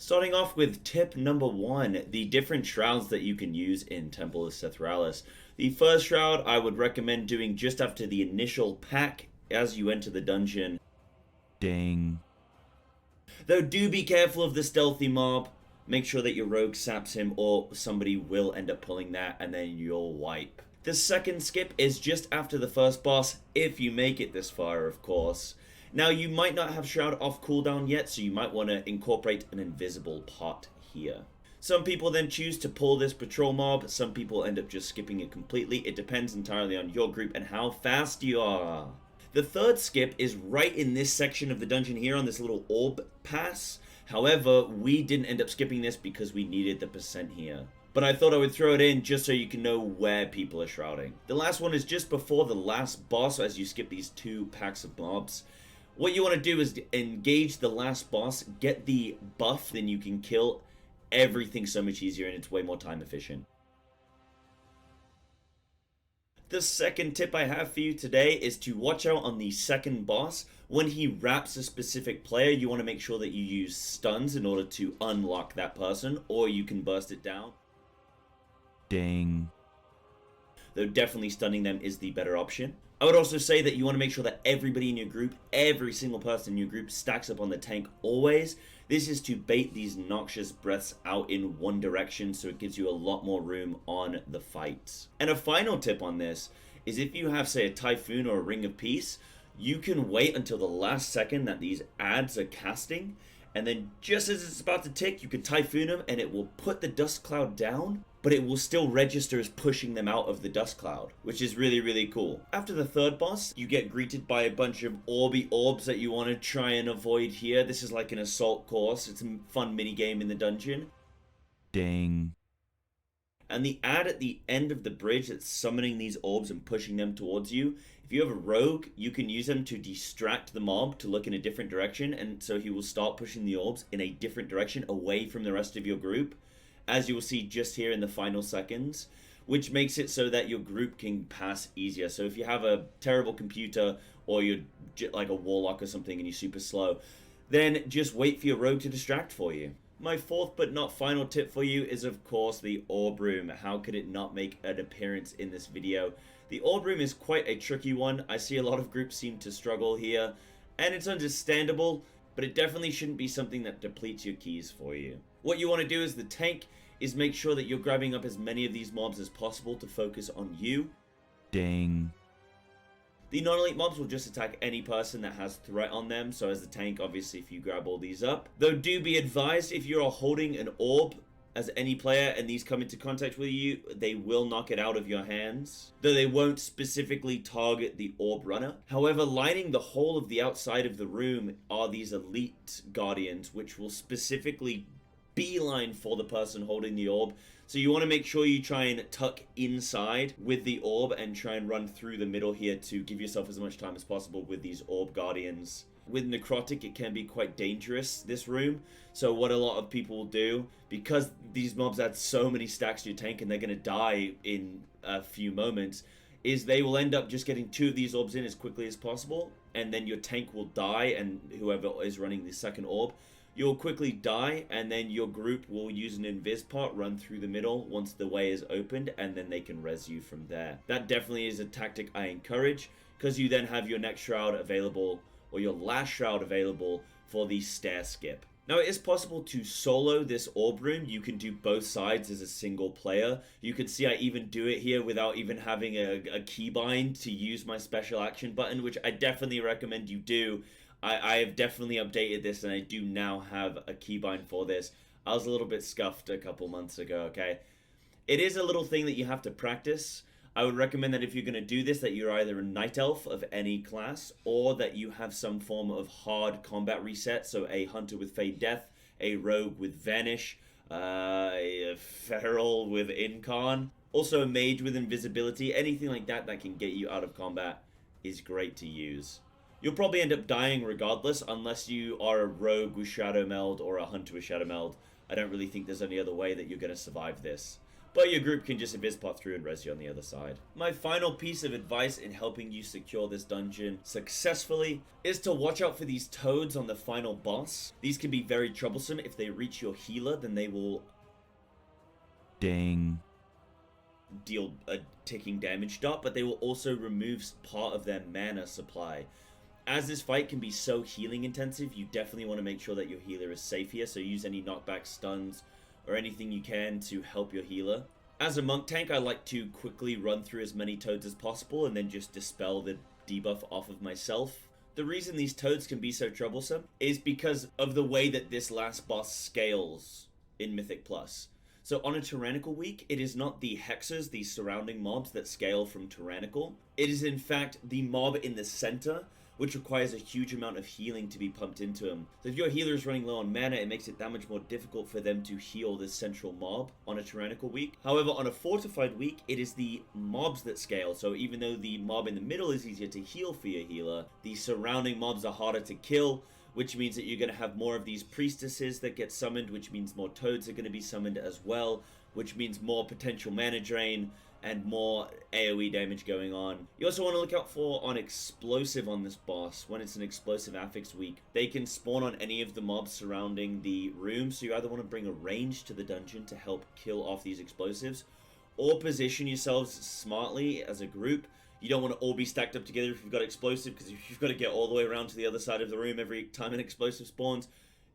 Starting off with tip number 1, the different shrouds that you can use in Temple of Sethraliss. The first shroud I would recommend doing just after the initial pack as you enter the dungeon. Ding. Though do be careful of the stealthy mob. Make sure that your rogue saps him or somebody will end up pulling that and then you'll wipe. The second skip is just after the first boss, if you make it this far, of course. Now, you might not have Shroud off cooldown yet, so you might want to incorporate an invisible pot here. Some people then choose to pull this patrol mob, some people end up just skipping it completely. It depends entirely on your group and how fast you are. The third skip is right in this section of the dungeon here on this little orb pass. However, we didn't end up skipping this because we needed the percent here. But I thought I would throw it in just so you can know where people are shrouding. The last one is just before the last boss as you skip these 2 packs of mobs. What you want to do is engage the last boss, get the buff, then you can kill everything so much easier and it's way more time efficient. The second tip I have for you today is to watch out on the second boss. When he wraps a specific player, you want to make sure that you use stuns in order to unlock that person, or you can burst it down. Ding. Though definitely stunning them is the better option. I would also say that you want to make sure that everybody in your group, every single person in your group, stacks up on the tank always. This is to bait these noxious breaths out in one direction, so it gives you a lot more room on the fights. And a final tip on this is if you have, say, a Typhoon or a Ring of Peace, you can wait until the last second that these adds are casting, and then just as it's about to tick, you can Typhoon them and it will put the dust cloud down, but it will still register as pushing them out of the dust cloud, which is really, really cool. After the third boss, you get greeted by a bunch of orbs that you want to try and avoid here. This is like an assault course. It's a fun mini game in the dungeon. Ding. And the ad at the end of the bridge that's summoning these orbs and pushing them towards you. If you have a rogue, you can use them to distract the mob to look in a different direction, and so he will start pushing the orbs in a different direction away from the rest of your group, as you will see just here in the final seconds, which makes it so that your group can pass easier. So if you have a terrible computer or you're like a warlock or something and you're super slow, then just wait for your rogue to distract for you. My fourth but not final tip for you is of course the orb room. How could it not make an appearance in this video? The orb room is quite a tricky one. I see a lot of groups seem to struggle here, and it's understandable, but it definitely shouldn't be something that depletes your keys for you. What you want to do as the tank is make sure that you're grabbing up as many of these mobs as possible to focus on you. Ding. The non-elite mobs will just attack any person that has threat on them, so as the tank, obviously, if you grab all these up. Though do be advised, if you're holding an orb as any player and these come into contact with you, they will knock it out of your hands, though they won't specifically target the orb runner. However, lining the whole of the outside of the room are these elite guardians, which will specifically beeline for the person holding the orb. So you want to make sure you try and tuck inside with the orb and try and run through the middle here to give yourself as much time as possible with these orb guardians. With necrotic, it can be quite dangerous, this room. So what a lot of people will do, because these mobs add so many stacks to your tank and they're going to die in a few moments, is they will end up just getting 2 of these orbs in as quickly as possible, and then your tank will die, and whoever is running the second orb, you'll quickly die, and then your group will use an invis pot, run through the middle once the way is opened, and then they can res you from there. That definitely is a tactic I encourage, because you then have your next shroud available, or your last shroud available for the stair skip. Now, it is possible to solo this orb room. You can do both sides as a single player. You can see I even do it here without even having a keybind to use my special action button, which I definitely recommend you do. I have definitely updated this and I do now have a keybind for this. I was a little bit scuffed a couple months ago, okay? It is a little thing that you have to practice. I would recommend that if you're going to do this, that you're either a Night Elf of any class, or that you have some form of hard combat reset, so a Hunter with Fade Death, a Rogue with Vanish, a Feral with Incon, also a Mage with Invisibility. Anything like that that can get you out of combat is great to use. You'll probably end up dying regardless, unless you are a Rogue with Shadow Meld or a Hunter with Shadow Meld. I don't really think there's any other way that you're going to survive this. but your group can just abyss pot through and res you on the other side. My final piece of advice in helping you secure this dungeon successfully is to watch out for these toads on the final boss. These can be very troublesome. If they reach your healer, then they will ding, deal a ticking damage dot, but they will also remove part of their mana supply. As this fight can be so healing intensive, you definitely want to make sure that your healer is safe here, so use any knockback stuns or anything you can to help your healer. As a monk tank, I like to quickly run through as many toads as possible and then just dispel the debuff off of myself. The reason these toads can be so troublesome is because of the way that this last boss scales in Mythic Plus. So on a Tyrannical week, it is not the hexers, the surrounding mobs that scale from Tyrannical. It is in fact the mob in the center, which requires a huge amount of healing to be pumped into them. So if your healer is running low on mana, it makes it that much more difficult for them to heal this central mob on a Tyrannical week. However, on a Fortified week, it is the mobs that scale. So even though the mob in the middle is easier to heal for your healer, the surrounding mobs are harder to kill, which means that you're going to have more of these priestesses that get summoned, which means more toads are going to be summoned as well, which means more potential mana drain and more AoE damage going on. You also want to look out for on explosive on this boss. When it's an explosive affix week, they can spawn on any of the mobs surrounding the room, so you either want to bring a range to the dungeon to help kill off these explosives, or position yourselves smartly as a group. You don't want to all be stacked up together if you've got explosive, because if you've got to get all the way around to the other side of the room every time an explosive spawns,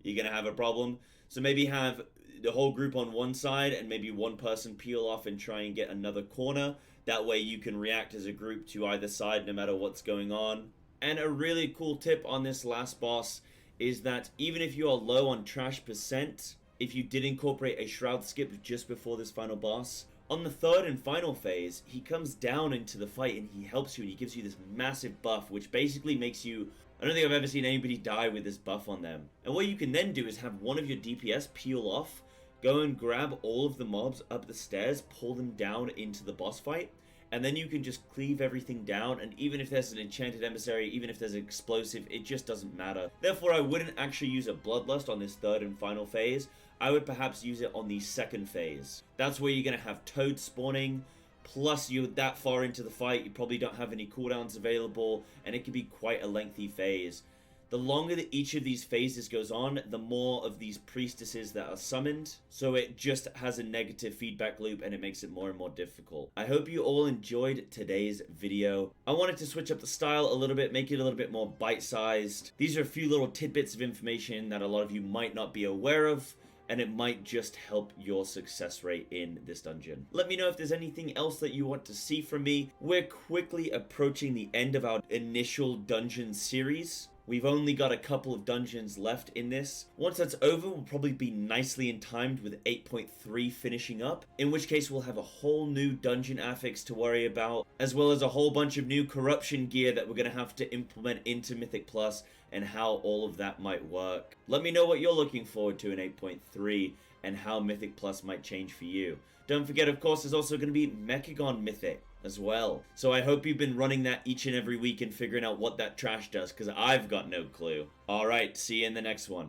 you're going to have a problem. So maybe have the whole group on one side and maybe one person peel off and try and get another corner. That way you can react as a group to either side no matter what's going on. And a really cool tip on this last boss is that even if you are low on trash percent, if you did incorporate a shroud skip just before this final boss, on the third and final phase, he comes down into the fight and he helps you and he gives you this massive buff, which basically makes you... I don't think I've ever seen anybody die with this buff on them. And what you can then do is have one of your DPS peel off, go and grab all of the mobs up the stairs, pull them down into the boss fight, and then you can just cleave everything down, and even if there's an enchanted emissary, even if there's an explosive, it just doesn't matter. Therefore, I wouldn't actually use a Bloodlust on this third and final phase. I would perhaps use it on the second phase. That's where you're going to have toads spawning, plus you're that far into the fight, you probably don't have any cooldowns available, and it can be quite a lengthy phase. The longer that each of these phases goes on, the more of these priestesses that are summoned, so it just has a negative feedback loop and it makes it more and more difficult. I hope you all enjoyed today's video. I wanted to switch up the style a little bit, make it a little bit more bite-sized. These are a few little tidbits of information that a lot of you might not be aware of, and it might just help your success rate in this dungeon. Let me know if there's anything else that you want to see from me. We're quickly approaching the end of our initial dungeon series. We've only got a couple of dungeons left in this. Once that's over, we'll probably be nicely in timed with 8.3 finishing up, in which case we'll have a whole new dungeon affix to worry about, as well as a whole bunch of new corruption gear that we're going to have to implement into Mythic Plus, and how all of that might work. Let me know what you're looking forward to in 8.3 and how Mythic Plus might change for you. Don't forget, of course, there's also going to be Mechagon Mythic as well. So I hope you've been running that each and every week and figuring out what that trash does, because I've got no clue. Alright, see you in the next one.